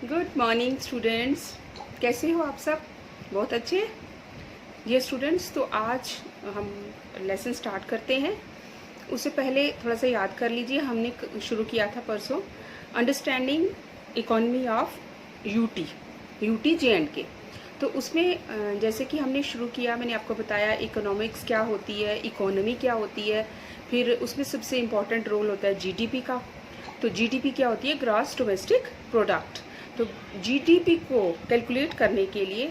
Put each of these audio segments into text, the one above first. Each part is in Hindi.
गुड मॉर्निंग स्टूडेंट्स, कैसे हो आप सब? बहुत अच्छे। ये स्टूडेंट्स, तो आज हम लेसन स्टार्ट करते हैं। उससे पहले थोड़ा सा याद कर लीजिए, हमने शुरू किया था परसों अंडरस्टैंडिंग इकोनॉमी ऑफ यूटी जे&के। तो उसमें जैसे कि हमने शुरू किया, मैंने आपको बताया इकोनॉमिक्स क्या होती है, इकोनॉमी क्या होती है, फिर उसमें सबसे इम्पॉर्टेंट रोल होता है जीडीपी का। तो जीडीपी क्या होती है? Gross domestic product. तो जीडीपी को कैलकुलेट करने के लिए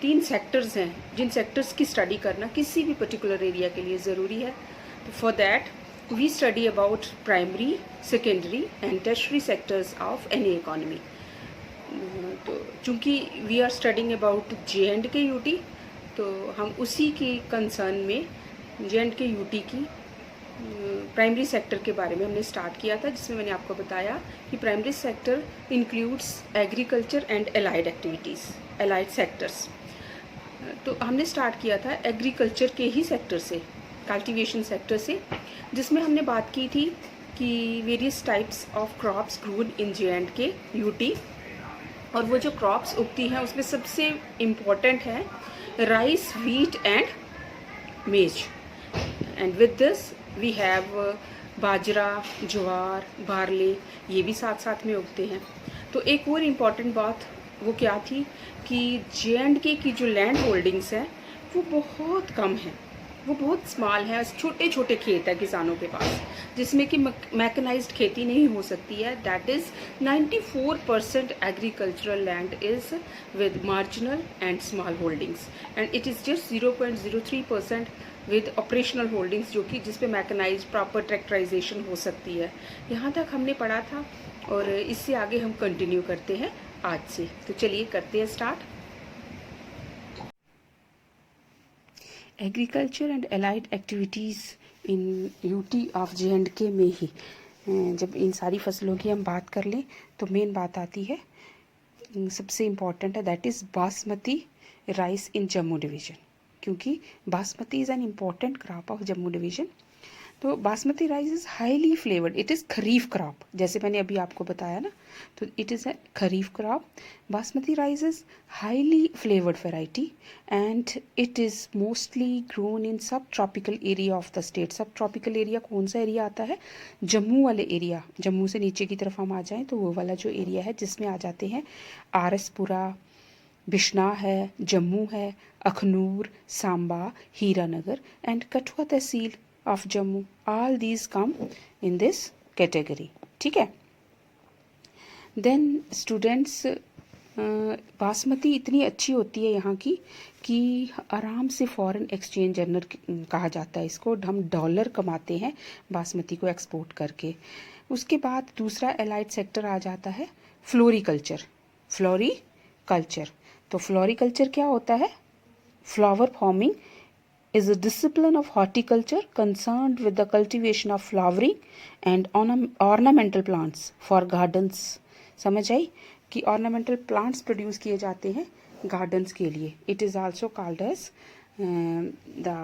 3 सेक्टर्स हैं, जिन सेक्टर्स की स्टडी करना किसी भी पर्टिकुलर एरिया के लिए ज़रूरी है। तो for that we study about primary, secondary and tertiary sectors of any economy. तो चूँकि we are studying about J and K UT, तो हम उसी की कंसर्न में जे&के यूटी की प्राइमरी सेक्टर के बारे में हमने स्टार्ट किया था, जिसमें मैंने आपको बताया कि primary sector includes agriculture and allied activities, allied sectors. तो हमने स्टार्ट किया था एग्रीकल्चर के ही सेक्टर से, कल्टीवेशन सेक्टर से, जिसमें हमने बात की थी कि various types of crops grown in जे&के UT. और वो जो क्रॉप्स उगती हैं उसमें सबसे इम्पॉर्टेंट है rice, wheat and maize. And with this we have bajra, jowar, barley, ये भी साथ साथ में उगते हैं। तो एक और इम्पॉर्टेंट बात वो क्या थी कि जे&के की जो लैंड होल्डिंग्स हैं वो बहुत कम हैं, वो बहुत स्मॉल है, छोटे छोटे खेत है किसानों के पास, जिसमें कि मैकेनाइज्ड खेती नहीं हो सकती है। That is 94% agricultural land is with marginal and small holdings, and it is just 0.03% with operational holdings, जो कि जिस पे मैकेनाइज प्रॉपर ट्रैक्टराइजेशन हो सकती है। यहाँ तक हमने पढ़ा था और इससे आगे हम कंटिन्यू करते हैं आज से। तो चलिए करते हैं start. Agriculture and allied activities in UT of जे&के में ही जब इन सारी फसलों की हम बात कर लें तो मेन बात आती है, सबसे इम्पॉर्टेंट है, that is basmati rice in Jammu division, क्योंकि basmati is an important crop of Jammu division. तो basmati rice is highly flavoured, it is kharif crop, जैसे मैंने अभी आपको बताया ना, तो it is a kharif crop. Basmati rice is highly flavoured variety and it is mostly grown in sub tropical area of the state. Sub tropical area कौन सा एरिया आता है? जम्मू वाले एरिया, जम्मू से नीचे की तरफ हम आ जाएँ तो वो वाला जो एरिया है जिसमें आ जाते हैं आरएसपुरा, बिश्नाह है, जम्मू है, Akhnoor, Samba, Hiranagar and Kathua tehsil of Jammu. All these come in this category. ठीक है। Then students, बासमती इतनी अच्छी होती है यहाँ की कि आराम से फॉरेन एक्सचेंज अर्नर कहा जाता है इसको। हम डॉलर कमाते हैं बासमती को एक्सपोर्ट करके। उसके बाद दूसरा एलाइड सेक्टर आ जाता है फ्लोरिकल्चर। फ्लोरिकल्चर, तो फ्लोरिकल्चर क्या होता है? Flower farming is a discipline of horticulture concerned with the cultivation of flowering and ornamental plants for gardens। समझ आई कि ornamental plants प्रोड्यूस किए जाते हैं gardens के लिए। It is also called as the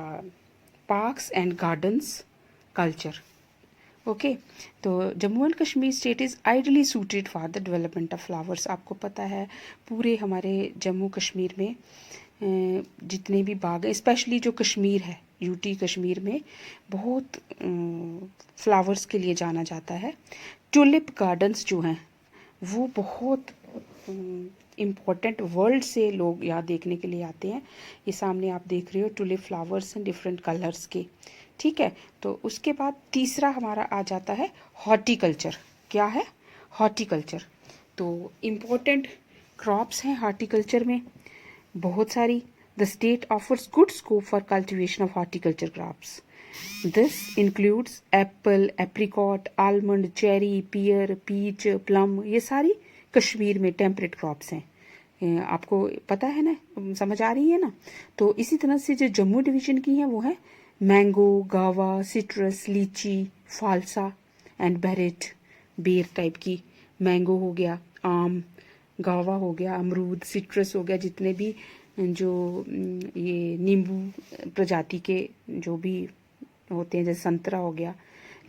parks and gardens culture। Okay, तो Jammu and Kashmir state is ideally suited for the development of flowers. आपको पता है पूरे हमारे जम्मू कश्मीर में जितने भी बाग हैं, स्पेशली जो कश्मीर है, यूटी कश्मीर में बहुत फ्लावर्स के लिए जाना जाता है। ट्यूलिप गार्डन्स जो हैं वो बहुत इम्पॉर्टेंट, वर्ल्ड से लोग यहाँ देखने के लिए आते हैं। ये सामने आप देख रहे हो ट्यूलिप फ्लावर्स हैं डिफरेंट कलर्स के। ठीक है, तो उसके बाद तीसरा हमारा आ जाता है हॉर्टिकल्चर। क्या है? हॉर्टिकल्चर। तो इम्पोर्टेंट क्रॉप्स हैं हॉर्टिकल्चर में बहुत सारी। The state offers good scope for cultivation of horticulture crops. This includes apple, apricot, almond, cherry, pear, peach, plum. ये सारी कश्मीर में टेम्परेट क्रॉप्स हैं। आपको पता है ना, समझ आ रही है ना? तो इसी तरह से जो जम्मू डिवीज़न की हैं वो है मैंगो, गावा, सिट्रस, लीची, फालसा एंड बेरेट, बेर टाइप की। मैंगो हो गया, आम, गावा हो गया, अमरूद, सिट्रस हो गया, जितने भी जो ये नींबू प्रजाति के जो भी होते हैं, जैसे संतरा हो गया,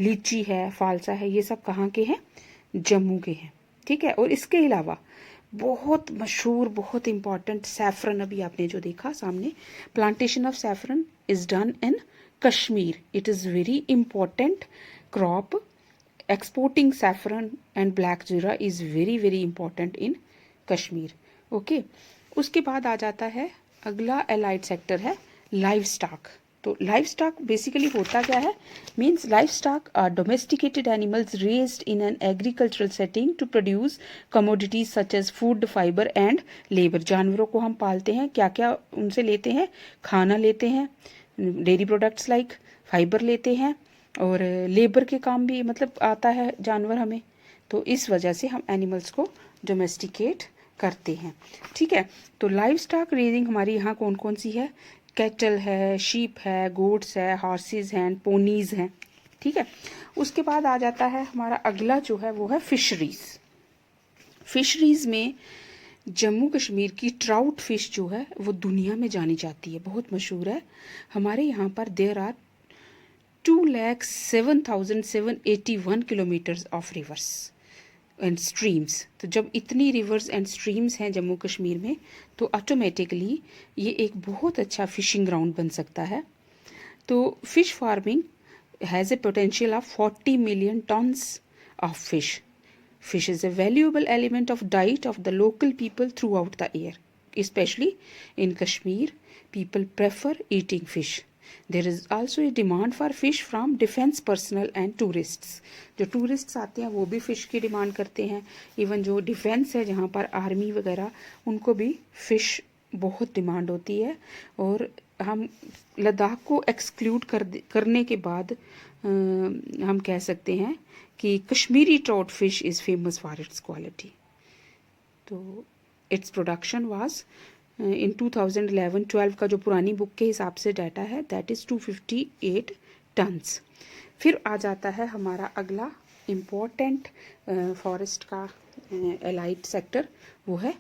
लीची है, फालसा है, ये सब कहाँ के हैं? जम्मू के हैं। ठीक है, और इसके अलावा बहुत मशहूर, बहुत इम्पॉर्टेंट सैफरन, अभी आपने जो देखा सामने, plantation of saffron is done in Kashmir. It is very important crop. Exporting saffron and black jeera is very very important in Kashmir. Okay, उसके बाद आ जाता है अगला एलाइड सेक्टर है लाइव स्टॉक. तो लाइव स्टॉक बेसिकली होता क्या है? Means livestock are domesticated animals raised in an agricultural setting to produce commodities such as food, fibre and labour. जानवरों को हम पालते हैं, क्या क्या उनसे लेते हैं? खाना लेते हैं, डेयरी प्रोडक्ट्स लाइक फाइबर लेते हैं, और लेबर के काम भी मतलब आता है जानवर हमें. तो इस वजह से हम एनिमल्स को डोमेस्टिकेट करते हैं. ठीक है, तो लाइव स्टॉक रेजिंग हमारी यहाँ कौन कौन सी है? कैटल है, शीप है, गोट्स है, हॉर्सेस हैं, पोनीज हैं. ठीक है, उसके बाद आ जाता है हमारा अगला जो है वो है फिशरीज. फिशरीज में जम्मू कश्मीर की ट्राउट फिश जो है वो दुनिया में जानी जाती है, बहुत मशहूर है. हमारे यहाँ पर there are 2,07,781 kilometres of rivers and streams. तो जब इतनी रिवर्स एंड स्ट्रीम्स हैं जम्मू कश्मीर में, तो ऑटोमेटिकली ये एक बहुत अच्छा फिशिंग ग्राउंड बन सकता है. तो fish farming has a potential of 40 million tons of fish. Fish is a valuable element of diet of the local people throughout the year. Especially in Kashmir, people prefer eating fish. There is also a demand for fish from defense personnel and tourists. जो टूरिस्ट्स आते हैं वो भी फ़िश की डिमांड करते हैं. इवन जो डिफेंस है जहाँ पर आर्मी वगैरह, उनको भी फ़िश बहुत डिमांड होती है. और हम लद्दाख को एक्सक्लूड करने के बाद हम कह सकते हैं कि Kashmiri trout fish is famous for it's quality. तो इट्स प्रोडक्शन वाज इन 2011-12 का जो पुरानी बुक के हिसाब से डाटा है, दैट इज़ 258 टन्स. फिर आ जाता है हमारा अगला इम्पोर्टेंट फॉरेस्ट का एलाइड सेक्टर, वो है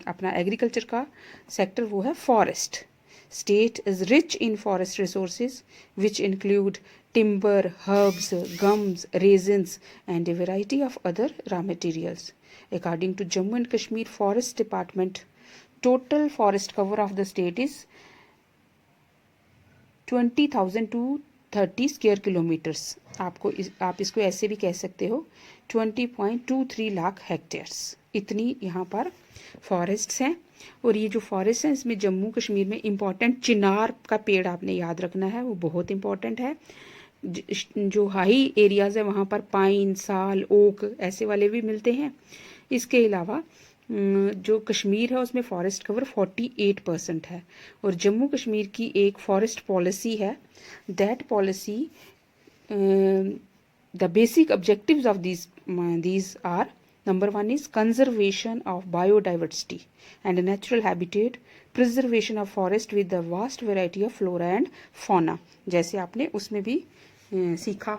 अपना एग्रीकल्चर का सेक्टर, वो है forest. State is rich in forest resources which include timber, herbs, gums, raisins and a variety of other raw materials. According to Jammu and Kashmir Forest Department, total forest cover of the state is 20,000 to 30 square kilometres. आप इसको ऐसे भी कह सकते हो 20.23 लाख हेक्टेयर्स. इतनी यहाँ पर फॉरेस्ट्स हैं. और ये जो फॉरेस्ट हैं इसमें जम्मू कश्मीर में इम्पॉर्टेंट चिनार का पेड़ आपने याद रखना है, वो बहुत इम्पॉर्टेंट है. जो हाई एरियाज़ है वहाँ पर पाइन, साल, ओक ऐसे वाले भी मिलते हैं. इसके अलावा जो कश्मीर है उसमें फॉरेस्ट कवर 48% है. और जम्मू कश्मीर की एक फॉरेस्ट पॉलिसी है. That policy, the basic objectives of these are, Number 1 is conservation of biodiversity and natural habitat, preservation of forest with the vast variety of flora and fauna. जैसे आपने उसमें भी सीखा,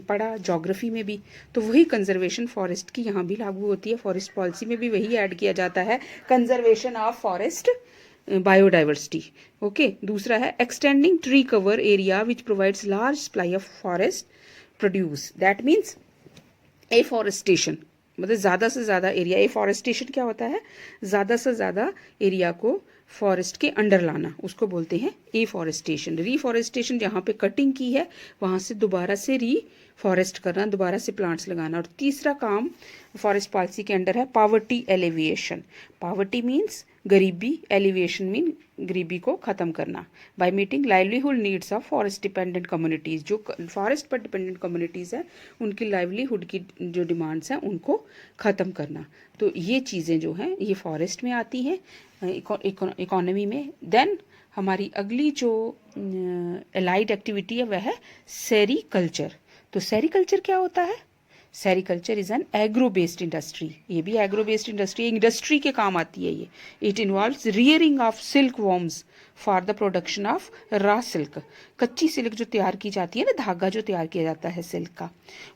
पढ़ा, जोग्राफी में भी, तो वही कंजर्वेशन फॉरेस्ट की यहाँ भी लागू होती है. फॉरेस्ट पॉलिसी में भी वही ऐड किया जाता है, conservation of forest biodiversity. Okay, दूसरा है extending tree cover area which provides large supply of forest produce. That means afforestation, मतलब ज़्यादा से ज़्यादा एरिया. एफॉरेस्टेशन क्या होता है? ज़्यादा से ज़्यादा एरिया को फॉरेस्ट के अंडर लाना, उसको बोलते हैं एफॉरेस्टेशन. रीफॉरेस्टेशन जहाँ पे कटिंग की है वहाँ से दोबारा से रीफॉरेस्ट करना, दोबारा से प्लांट्स लगाना. और तीसरा काम फॉरेस्ट पॉलिसी के अंडर है पॉवर्टी एलिविएशन. पॉवर्टी मीन्स गरीबी, एलिविएशन मीन गरीबी को ख़त्म करना. By meeting livelihood needs of forest dependent communities. जो फॉरेस्ट पर डिपेंडेंट कम्युनिटीज़ हैं उनकी लाइवलीहुड की जो डिमांड्स हैं उनको ख़त्म करना. तो ये चीज़ें जो हैं ये फॉरेस्ट में आती हैं, इकोनॉमी में. देन हमारी अगली जो एलाइड एक्टिविटी है वह है सेरीकल्चर. तो सेरीकल्चर क्या होता है? Sericulture is an agro based industry. ये भी एग्रो बेस्ड इंडस्ट्री के काम आती है ये. It involves rearing of silk worms for the production of raw silk. कच्ची सिल्क जो तैयार की जाती है ना, धागा जो तैयार किया जाता है सिल्क का,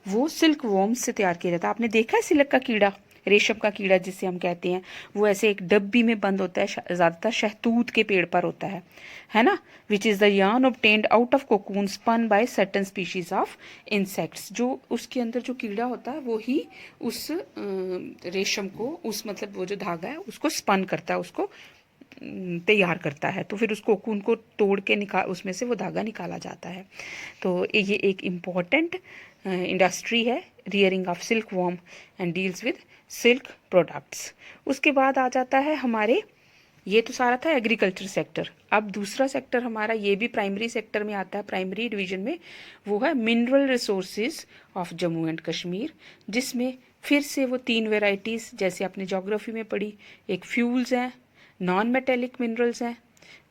वो सिल्क वॉर्म्स से तैयार किया जाता है. आपने देखा है सिल्क का कीड़ा? रेशम का कीड़ा जिसे हम कहते हैं, वो ऐसे एक डब्बी में बंद होता है, ज़्यादातर शहतूत के पेड़ पर होता है ना। Which is the yarn obtained out of cocoon spun by certain species of insects. जो उसके अंदर जो कीड़ा होता है वो ही उस रेशम को, उस मतलब वो जो धागा है उसको स्पन करता है, उसको तैयार करता है। तो फिर उस कोकून को तोड़ के उसमें से वो धागा निकाला जाता है। तो ये एक इम्पॉर्टेंट इंडस्ट्री है, rearing of silk worm and deals with silk products. उसके बाद आ जाता है हमारे, ये तो सारा था एग्रीकल्चर सेक्टर। अब दूसरा सेक्टर हमारा, ये भी प्राइमरी सेक्टर में आता है, प्राइमरी डिवीजन में, वो है mineral resources of Jammu and Kashmir, जिसमें फिर से वो 3 वेराइटीज़ जैसे आपने ज्योग्राफी में पढ़ी, एक फ्यूल्स हैं, नॉन मेटेलिक मिनरल्स हैं,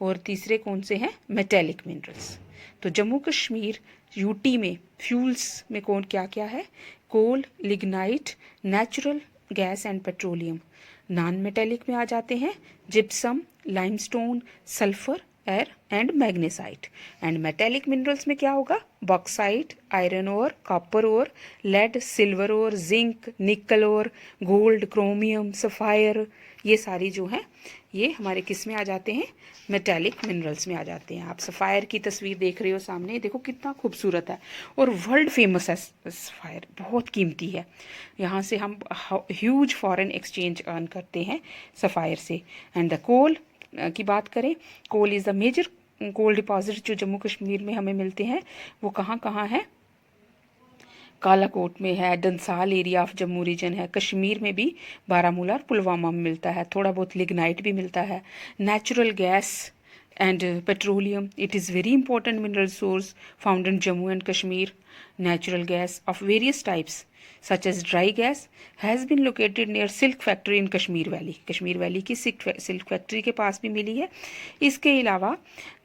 और तीसरे कौन से हैं, मेटेलिक मिनरल्स। तो जम्मू कश्मीर यूटी में फ्यूल्स में कौन क्या क्या है, coal, lignite, natural gas and petroleum. Non metallic में आ जाते हैं gypsum, limestone, sulphur, air and magnesite. And metallic minerals में क्या होगा, bauxite, iron ore, copper ore, lead, silver ore, zinc, nickel ore, gold, chromium, sapphire, ये सारी जो हैं ये हमारे किस में आ जाते हैं, मेटेलिक मिनरल्स में आ जाते हैं। आप सफ़ायर की तस्वीर देख रहे हो सामने, देखो कितना खूबसूरत है और वर्ल्ड फेमस है सफ़ायर, बहुत कीमती है। यहाँ से हम ह्यूज फॉरेन एक्सचेंज अर्न करते हैं सफ़ायर से। एंड द कोल की बात करें, coal is the major coal deposit जो जम्मू कश्मीर में हमें मिलते हैं। वो कहाँ कहाँ है, कालाकोट में है, डंसाल एरिया ऑफ जम्मू रीजन है, कश्मीर में भी बारामूला और पुलवामा में मिलता है, थोड़ा बहुत लिग्नाइट भी मिलता है। Natural gas and petroleum, it is very important mineral source found in Jammu and Kashmir. Natural gas of various types such as dry gas has been located near silk factory in Kashmir Valley. Kashmir valley की सिल्क फैक्ट्री के पास भी मिली है। इसके अलावा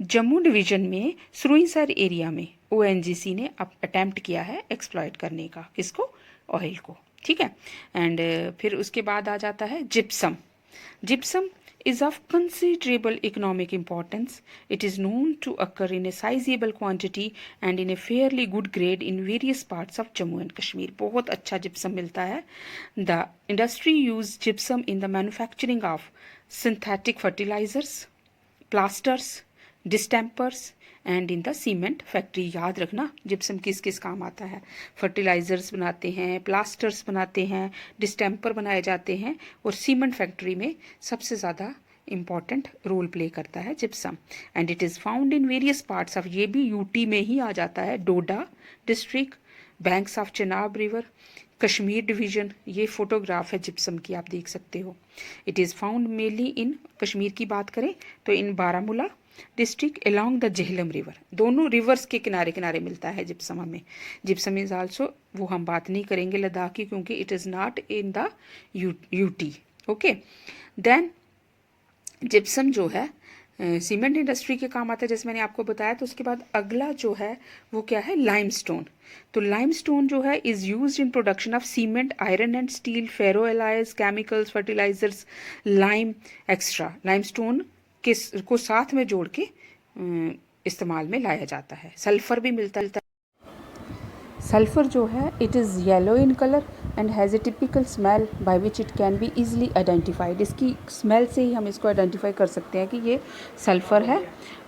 जम्मू डिवीज़न में सुरुईसर एरिया में ONGC ने अटैम्प्ट किया है एक्सप्लॉयट करने का, किसको, ऑयल को, ठीक है। एंड फिर उसके बाद आ जाता है gypsum. Gypsum is of considerable economic importance. It is known to occur in a sizable quantity and in a fairly good grade in various parts of Jammu and Kashmir. बहुत अच्छा जिप्सम मिलता है। The industry use gypsum in the manufacturing of synthetic fertilizers, plasters, distempers and in the cement factory. याद रखना जिप्सम किस किस काम आता है, फर्टिलाइज़र्स बनाते हैं, प्लास्टर्स बनाते हैं, डिस्टेम्पर बनाए जाते हैं, और सीमेंट फैक्ट्री में सबसे ज़्यादा इम्पॉर्टेंट रोल प्ले करता है gypsum. And it is found in various parts of, ये भी यूटी में ही आ जाता है, Doda district, banks of Chenab river, Kashmir division. ये फोटोग्राफ है जिप्सम की, आप देख सकते हो। It is found mainly in, Kashmir की बात करें तो in Baramulla district along the Jhelum river, दोनों रिवर्स के किनारे किनारे मिलता है जिप्सम हमें। जिप्सम इज आल्सो, वो हम बात नहीं करेंगे लद्दाख की क्योंकि it is not in the UT, okay. Then gypsum जो है सीमेंट इंडस्ट्री के काम आता है जैसे मैंने आपको बताया। तो उसके बाद अगला जो है वो क्या है, लाइमस्टोन। तो लाइमस्टोन जो है is used in production of cement, iron and steel, ferro alloys, chemicals, fertilisers, lime extra. Limestone को साथ में जोड़ के इस्तेमाल में लाया जाता है। सल्फर भी मिलता है। सल्फर जो है it is yellow in colour and has a typical smell by which it can be easily identified. इसकी स्मेल से ही हम इसको आइडेंटिफाई कर सकते हैं कि ये सल्फर है।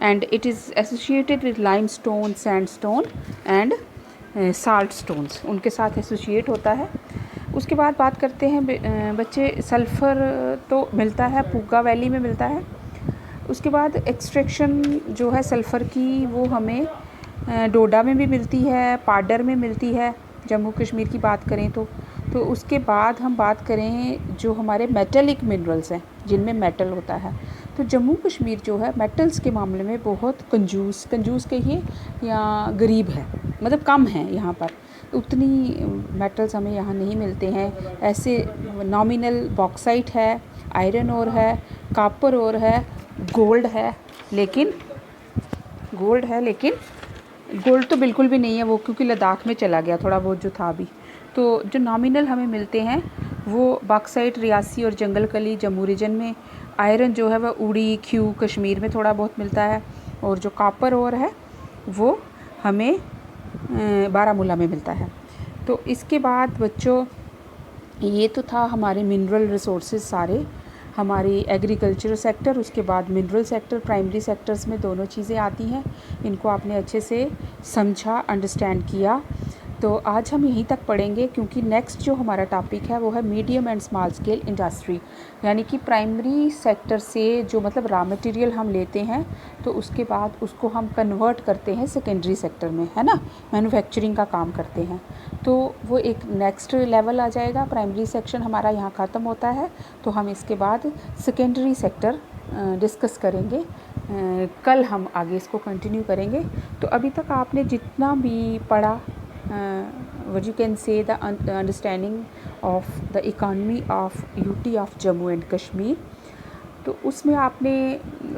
And it is associated with lime stone, sand stone and salt stones, उनके साथ एसोसिएट होता है। उसके बाद बात करते हैं बच्चे, सल्फ़र तो मिलता है पूगा वैली में मिलता है। उसके बाद एक्सट्रैक्शन जो है सल्फ़र की वो हमें डोडा में भी मिलती है, पाडर में मिलती है जम्मू कश्मीर की बात करें तो। उसके बाद हम बात करें जो हमारे मेटलिक मिनरल्स हैं जिनमें मेटल होता है, तो जम्मू कश्मीर जो है मेटल्स के मामले में बहुत कंजूस कहिए या गरीब है, मतलब कम है। यहाँ पर उतनी मेटल्स हमें यहाँ नहीं मिलते हैं। ऐसे नॉमिनल बॉक्साइट है, आयरन ओर है, कॉपर ओर है, गोल्ड है, लेकिन गोल्ड तो बिल्कुल भी नहीं है वो, क्योंकि लद्दाख में चला गया थोड़ा बहुत जो था अभी। तो जो नॉमिनल हमें मिलते हैं वो बॉक्साइट रियासी और जंगल कली जम्मू रीजन में, आयरन जो है वह उड़ी ख्यू कश्मीर में थोड़ा बहुत मिलता है, और जो कॉपर ओर है वो हमें बारामूला में मिलता है। तो इसके बाद बच्चों ये तो था हमारे मिनरल रिसोर्सेज सारे, हमारी एग्रीकल्चर सेक्टर, उसके बाद मिनरल सेक्टर, प्राइमरी सेक्टर्स में दोनों चीज़ें आती हैं। इनको आपने अच्छे से समझा, अंडरस्टैंड किया। तो आज हम यहीं तक पढ़ेंगे, क्योंकि नेक्स्ट जो हमारा टॉपिक है वो है medium and small scale industry, यानी कि प्राइमरी सेक्टर से जो मतलब रॉ मटेरियल हम लेते हैं तो उसके बाद उसको हम कन्वर्ट करते हैं सेकेंडरी सेक्टर में, है ना, मैन्युफैक्चरिंग का काम करते हैं। तो वो एक नेक्स्ट लेवल आ जाएगा। प्राइमरी सेक्शन हमारा यहाँ ख़त्म होता है, तो हम इसके बाद सेकेंडरी सेक्टर डिस्कस करेंगे। कल हम आगे इसको कंटिन्यू करेंगे। तो अभी तक आपने जितना भी पढ़ा, what you can say the understanding of the economy of UT of Jammu and Kashmir, तो उसमें आपने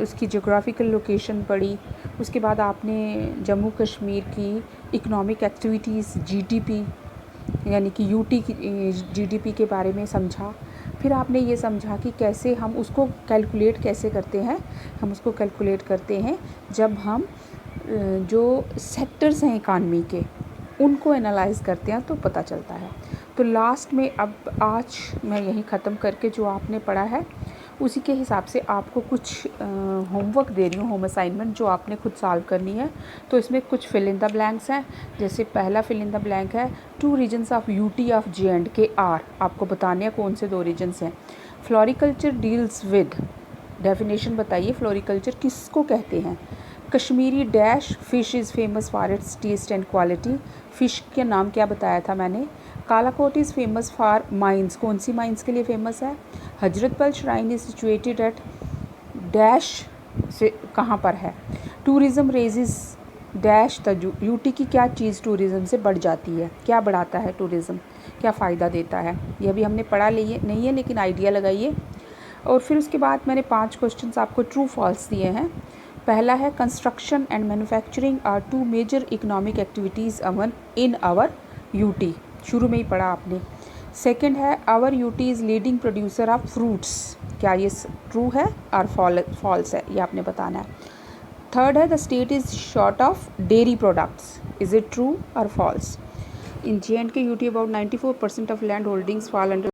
उसकी जोग्राफिकल लोकेशन पढ़ी, उसके बाद आपने जम्मू कश्मीर की इकोनॉमिक एक्टिविटीज़ जीडीपी यानी कि यूटी की जीडीपी के बारे में समझा। फिर आपने ये समझा कि कैसे हम उसको कैलकुलेट कैसे करते हैं। हम उसको कैलकुलेट करते हैं जब हम जो सेक्टर्स हैं इकानमी के उनको एनालाइज करते हैं तो पता चलता है। तो लास्ट में अब आज मैं यही ख़त्म करके जो आपने पढ़ा है उसी के हिसाब से आपको कुछ होमवर्क दे रही हूँ, होम असाइनमेंट, जो आपने खुद सॉल्व करनी है। तो इसमें कुछ फिल इन द ब्लैंक्स हैं। जैसे पहला फिल इन द ब्लैंक है 2 regions of UT of J&K are, आपको बताने हैं कौन से 2 रीजन्स हैं। फ्लोरिकल्चर डील्स विद, डेफिनेशन बताइए फ्लोरिकल्चर किसको कहते हैं। Kashmiri dash fish is famous for its taste and quality, fish के नाम क्या बताया था मैंने। Kalakot is famous for mines, कौन सी माइंस के लिए फेमस है। Hazratbal shrine is situated at dash से कहाँ पर है। Tourism raises dash the UT की क्या चीज़ टूरिज़म से बढ़ जाती है, क्या बढ़ाता है टूरिज़म, क्या फ़ायदा देता है। ये भी हमने पढ़ा नहीं है लेकिन आइडिया लगाइए। और फिर उसके बाद मैंने 5 क्वेश्चंस आपको ट्रू फॉल्स दिए हैं। पहला है construction and manufacturing are 2 major economic activities in our UT, शुरू में ही पढ़ा आपने। सेकंड है our UT is leading producer of fruits, क्या ये ट्रू है और फॉल्स है, ये आपने बताना है। थर्ड है the state is short of dairy products, is it true और false. In J&K UT about 94% of land holdings fall under